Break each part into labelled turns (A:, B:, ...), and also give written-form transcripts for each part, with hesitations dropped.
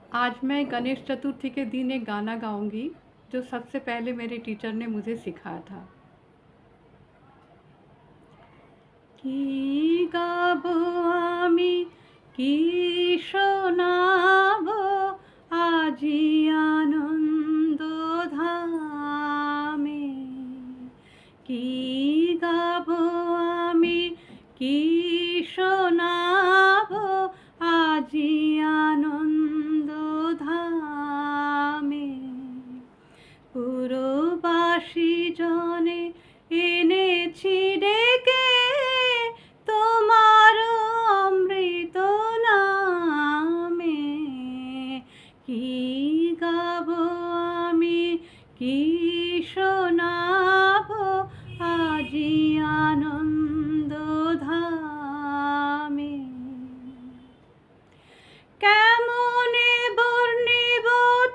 A: आज मैं गणेश चतुर्थी के दिन एक गाना गाऊंगी जो सबसे पहले मेरे टीचर ने मुझे सिखाया था। কি গাবো আমি, কি শোনাবো আজি আনন্দ ধামে। কি গাবো আমি, কি শোনাবো আজি আনন্দ ধামে। পুরবাসী জনে এনেছি ডেকে তোমার অমৃত নামে। কি গাবো আমি, কি শোনাবো আজি আনন্দ ধামে। কেমনে বর্ণিব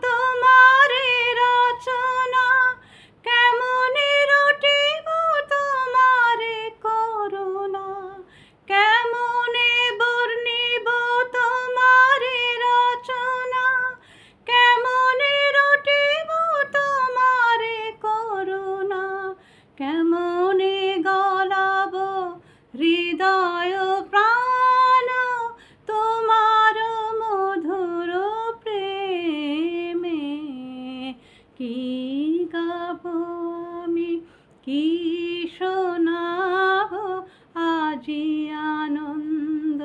A: তোমার রচনা, কেমনে রটিব তোমার করুণা। কেমনে বর্ণিব তোমার রচনা, কেমনে রটিব তোমার করুণা। কেমনে গলাব হৃদয় প্রাণ তোমার মধুর প্রেমে। কি গাবো আমি, কি শোনাবো আজি আনন্দ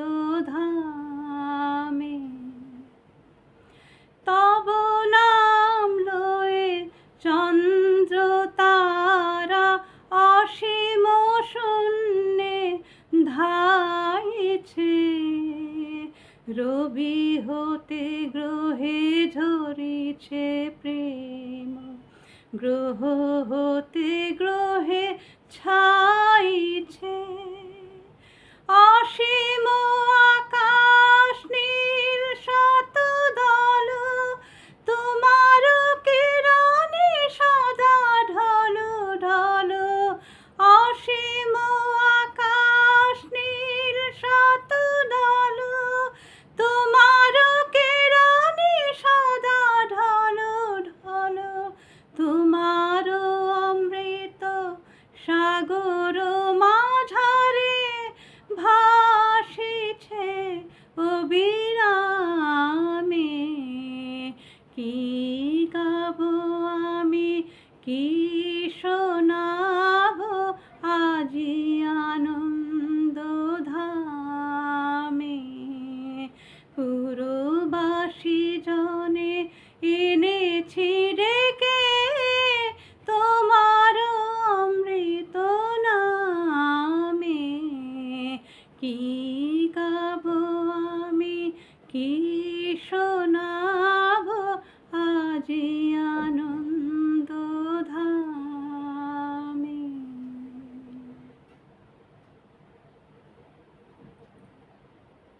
A: ধামে। তব নাম লয়ে চন্দ্র তারা অসীম শূন্যে ধাইছে। রবি হতে গ্রহে ঝরিছে প্রেম, গ্রহ হতে গ্রহে ছাইছে। অসীম